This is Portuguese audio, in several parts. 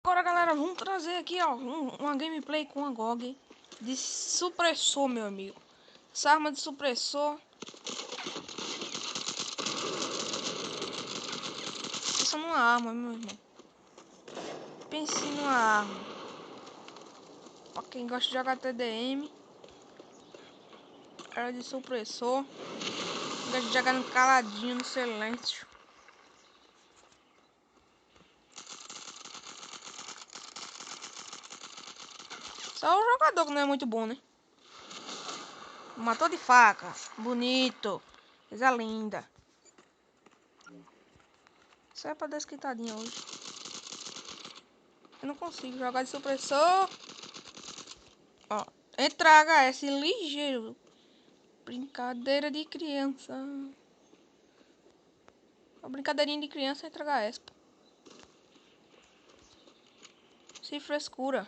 Agora, galera, vamos trazer aqui, ó, uma gameplay com a GOG de supressor, meu amigo. Essa arma de supressor. Pensa numa arma, meu irmão. Pense numa arma. Pra quem gosta de jogar TDM. Era de supressor. Gosta de jogar no caladinho, no silêncio. Só o jogador que não é muito bom, né? Matou de faca. Bonito. Coisa linda. Isso é pra dar esquentadinha hoje. Eu não consigo jogar de supressor. Ó. Entra HS ligeiro. Brincadeira de criança. A brincadeirinha de criança entra HS. Pô. Sem frescura.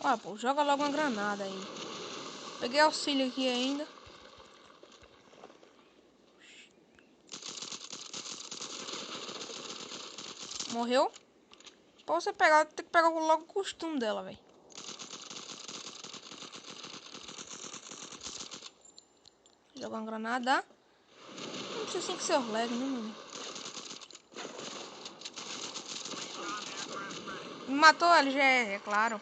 Olha, pô, joga logo uma granada aí. Peguei auxílio aqui ainda. Morreu? Pra você pegar, tem que pegar logo o costume dela, velho. Jogar uma granada. Não precisa assim que ser lag, né, mano? Me matou o LGR, é claro.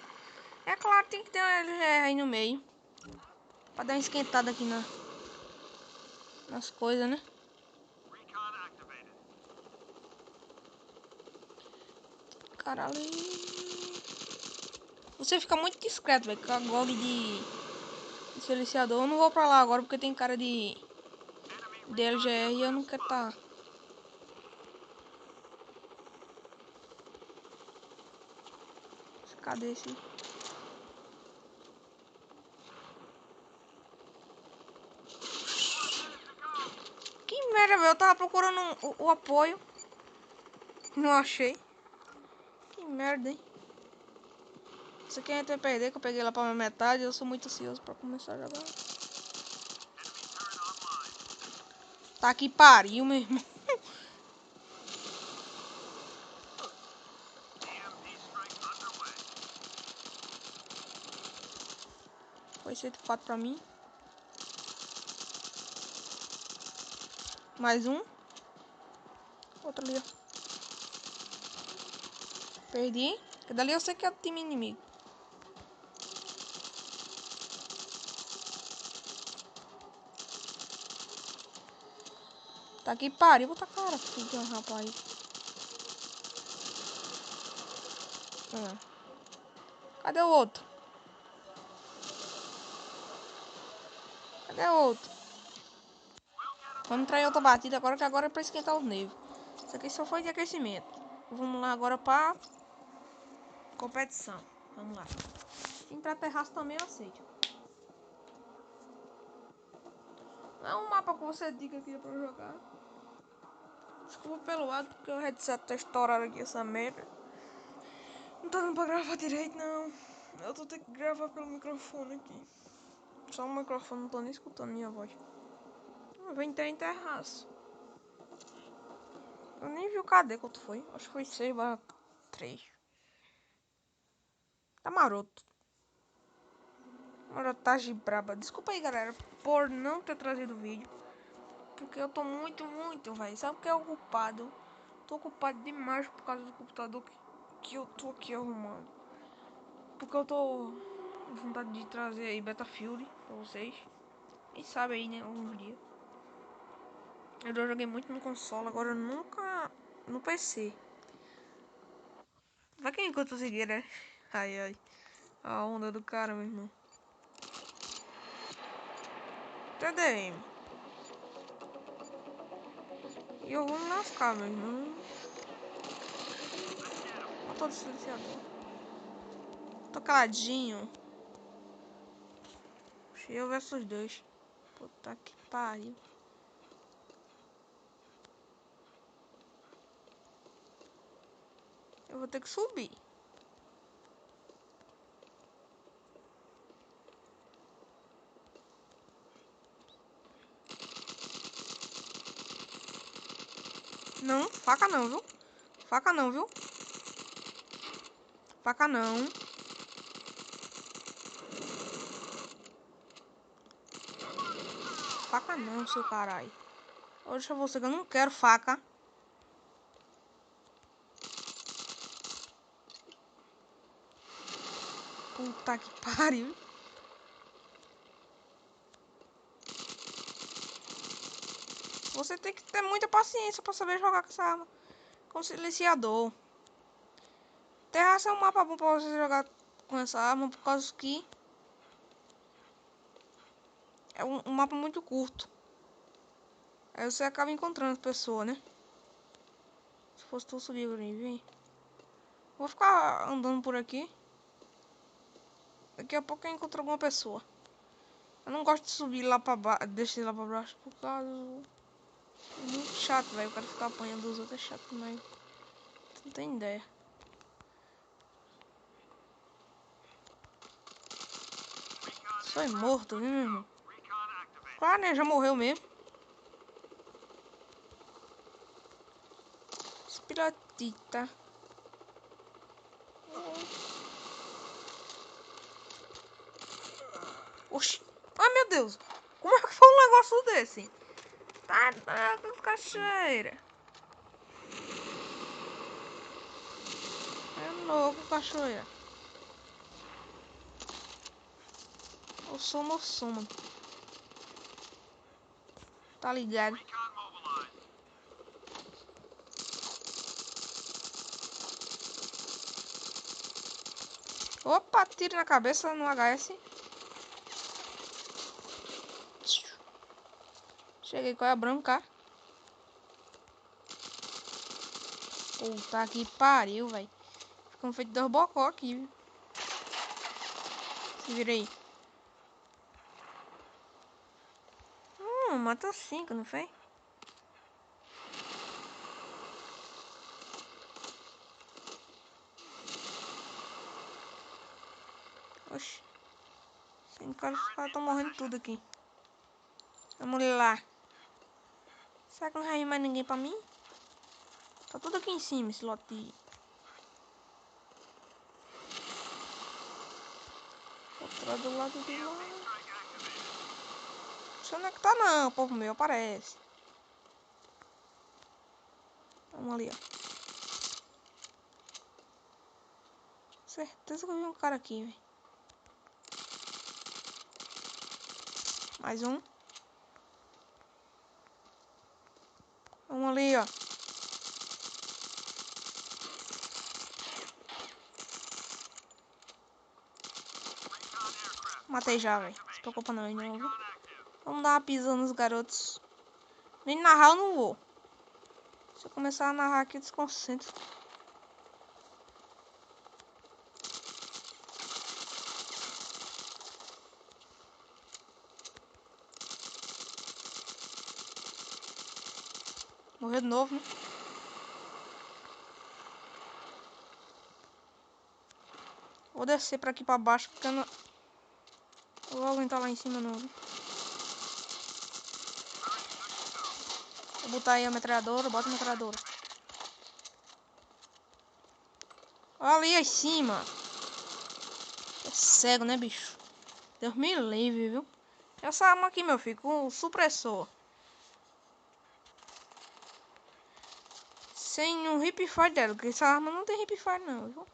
É claro, tem que ter um LGR aí no meio. Pra dar uma esquentada aqui nas coisas, né? Caralho. Você fica muito discreto, velho, com a GOG de silenciador. Eu não vou pra lá agora porque tem cara de LGR e eu não quero tá. Cadê esse? Que merda, velho. Eu tava procurando o apoio. Não achei. Que merda, hein? Isso aqui a gente vai perder, que eu peguei lá pra minha metade. Eu sou muito ansioso pra começar a jogar. Tá que pariu, meu irmão. Foi 104 pra mim. Mais um. Outro ali, ó. Perdi. Porque dali eu sei que é o time inimigo. Tá que pariu. Vou tacar cara, filho de um rapaz. Cadê o outro? Cadê o outro? Vamos trair outra batida agora, que agora é pra esquentar os nervos. Isso aqui só foi de aquecimento. Vamos lá agora pra competição. Vamos lá. Vim pra terraço também eu aceito. Não é um mapa que você diga que é pra jogar. Desculpa pelo lado, porque o headset tá estourado aqui, essa merda. Não tá dando pra gravar direito, não. Eu tô tendo que gravar pelo microfone aqui. Só o microfone, não tô nem escutando minha voz. Eu vou entrar em terraço. Eu nem vi o cadê quanto foi. Acho que foi 6/3. Tá maroto. Marotagem braba. Desculpa aí, galera, por não ter trazido vídeo. Porque eu tô muito, velho. Sabe o que é ocupado? Tô ocupado demais por causa do computador que eu tô aqui arrumando. Porque eu tô com vontade de trazer aí Battlefield pra vocês. Quem sabe aí, né? Algum dia. Eu já joguei muito no console, agora nunca no PC. Vai que enquanto conseguir, né? Ai, ai. A onda do cara, meu irmão. TDM. E eu vou me lascar, meu irmão. Olha todo silenciador. Tô caladinho. Eu versus 2. Puta que pariu. Eu vou ter que subir. Não, faca não, viu? Faca não, viu? Faca não. Faca não, seu caralho. Deixa você que eu não quero faca. Puta que pariu. Você tem que ter muita paciência pra saber jogar com essa arma. Com silenciador. Terraça é um mapa bom pra você jogar com essa arma, por causa que é um mapa muito curto. Aí você acaba encontrando pessoa, né? Se fosse tu subir por aí, vem. Vou ficar andando por aqui. Daqui a pouco eu encontro alguma pessoa. Eu não gosto de subir lá pra baixo, descer lá pra baixo, por causa... É muito chato, velho. O cara ficar apanhando dos outros é chato demais. Tu não tem ideia. Só é morto, viu, meu irmão? Claro, né? Já morreu mesmo. Espiratita. Oxi. Ai, meu Deus. Como é que foi um negócio desse? Tá com cachoeira. É louco, cachoeira. Eu sou mano. Tá ligado? Opa, tiro na cabeça no HS. Cheguei com a branca. Puta que pariu, velho. Ficam feito dois bocó aqui, viu? Se vira aí. Matou 5, não foi? Oxi. Os caras estão morrendo tudo aqui. Vamos lá. Será que não vai vir mais ninguém pra mim? Tá tudo aqui em cima, esse lote. Outra do lado de lá. Não sei onde é que tá não, povo meu, aparece. Vamos ali, ó. Certeza que eu vi um cara aqui, velho. Mais um. Vamos ali, ó. Matei já, velho. Não se preocupa não, não, viu? Vamos dar uma pisada nos garotos. Nem narrar eu não vou. Se eu começar a narrar aqui, eu desconcentro. Morreu de novo, né? Vou descer pra aqui pra baixo, porque eu não vou aguentar lá em cima não, viu? Vou botar aí a metralhadora, bota a metralhadora. Olha ali em cima. É cego, né, bicho? Deus me livre, viu? Essa arma aqui, meu filho, com o supressor. Sem um hipfire dela, porque essa arma não tem hipfire não, viu?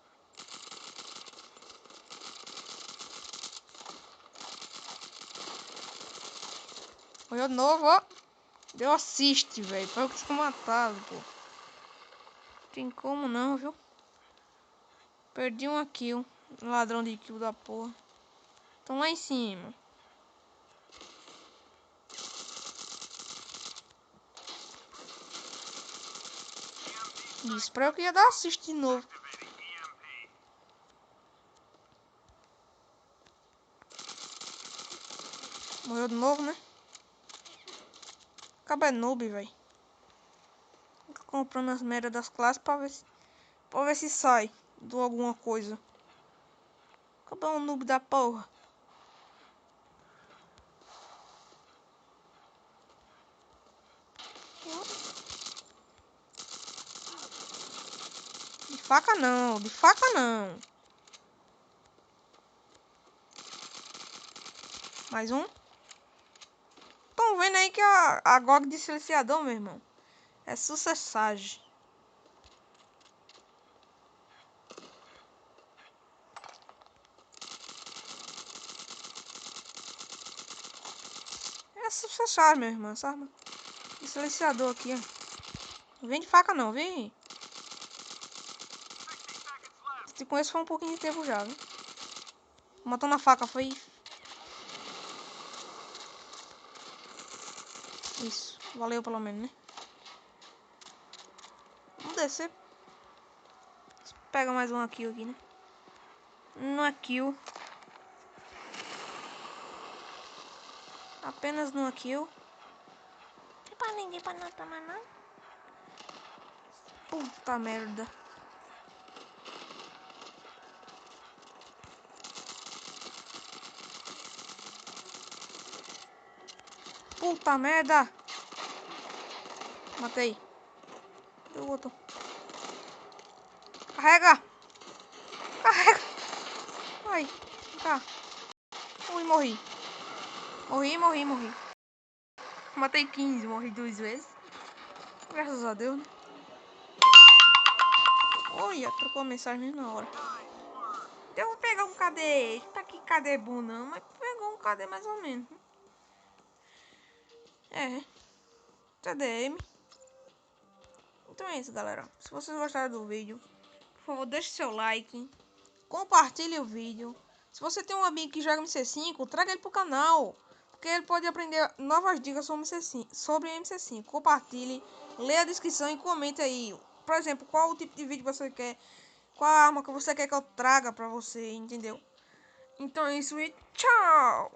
Morreu de novo, ó. Deu assist, velho. Foi eu que tinha matado, pô. Tem como não, viu? Perdi uma kill. Ladrão de kill da porra. Estão lá em cima. Isso, pra eu que ia dar assist de novo. Morreu de novo, né? Acaba é noob, velho. Fica comprando as merdas das classes pra ver se sai de alguma coisa. Acaba é um noob da porra. faca não, de faca não. Mais um. Estão vendo aí que a GOG de silenciador, meu irmão, é sucessagem. É sucessagem, meu irmão, essa arma de silenciador aqui, ó. Não vem de faca não, vem. Se com esse foi um pouquinho de tempo já, viu? Matando a faca, foi... Isso, valeu pelo menos, né? Vamos descer. Pega mais uma kill aqui, né? Não é kill. Apenas numa kill. Não pra ninguém pra não tomar não. Puta merda. Puta merda. Matei. Cadê o outro? Carrega. Carrega. Ai, vem cá. Ui, morri. Morri. Matei 15, morri 2 vezes. Graças a Deus, né? Olha, trocou a mensagem mesmo na hora. Eu vou pegar um KD. Tá aqui KD bom não, mas pegou um KD mais ou menos. É. TDM. Então é isso, galera. Se vocês gostaram do vídeo, por favor, deixe seu like. Compartilhe o vídeo. Se você tem um amigo que joga MC5, traga ele pro canal. Porque ele pode aprender novas dicas sobre MC5. Compartilhe, leia a descrição e comente aí. Por exemplo, qual o tipo de vídeo você quer. Qual a arma que você quer que eu traga pra você, entendeu? Então é isso e tchau!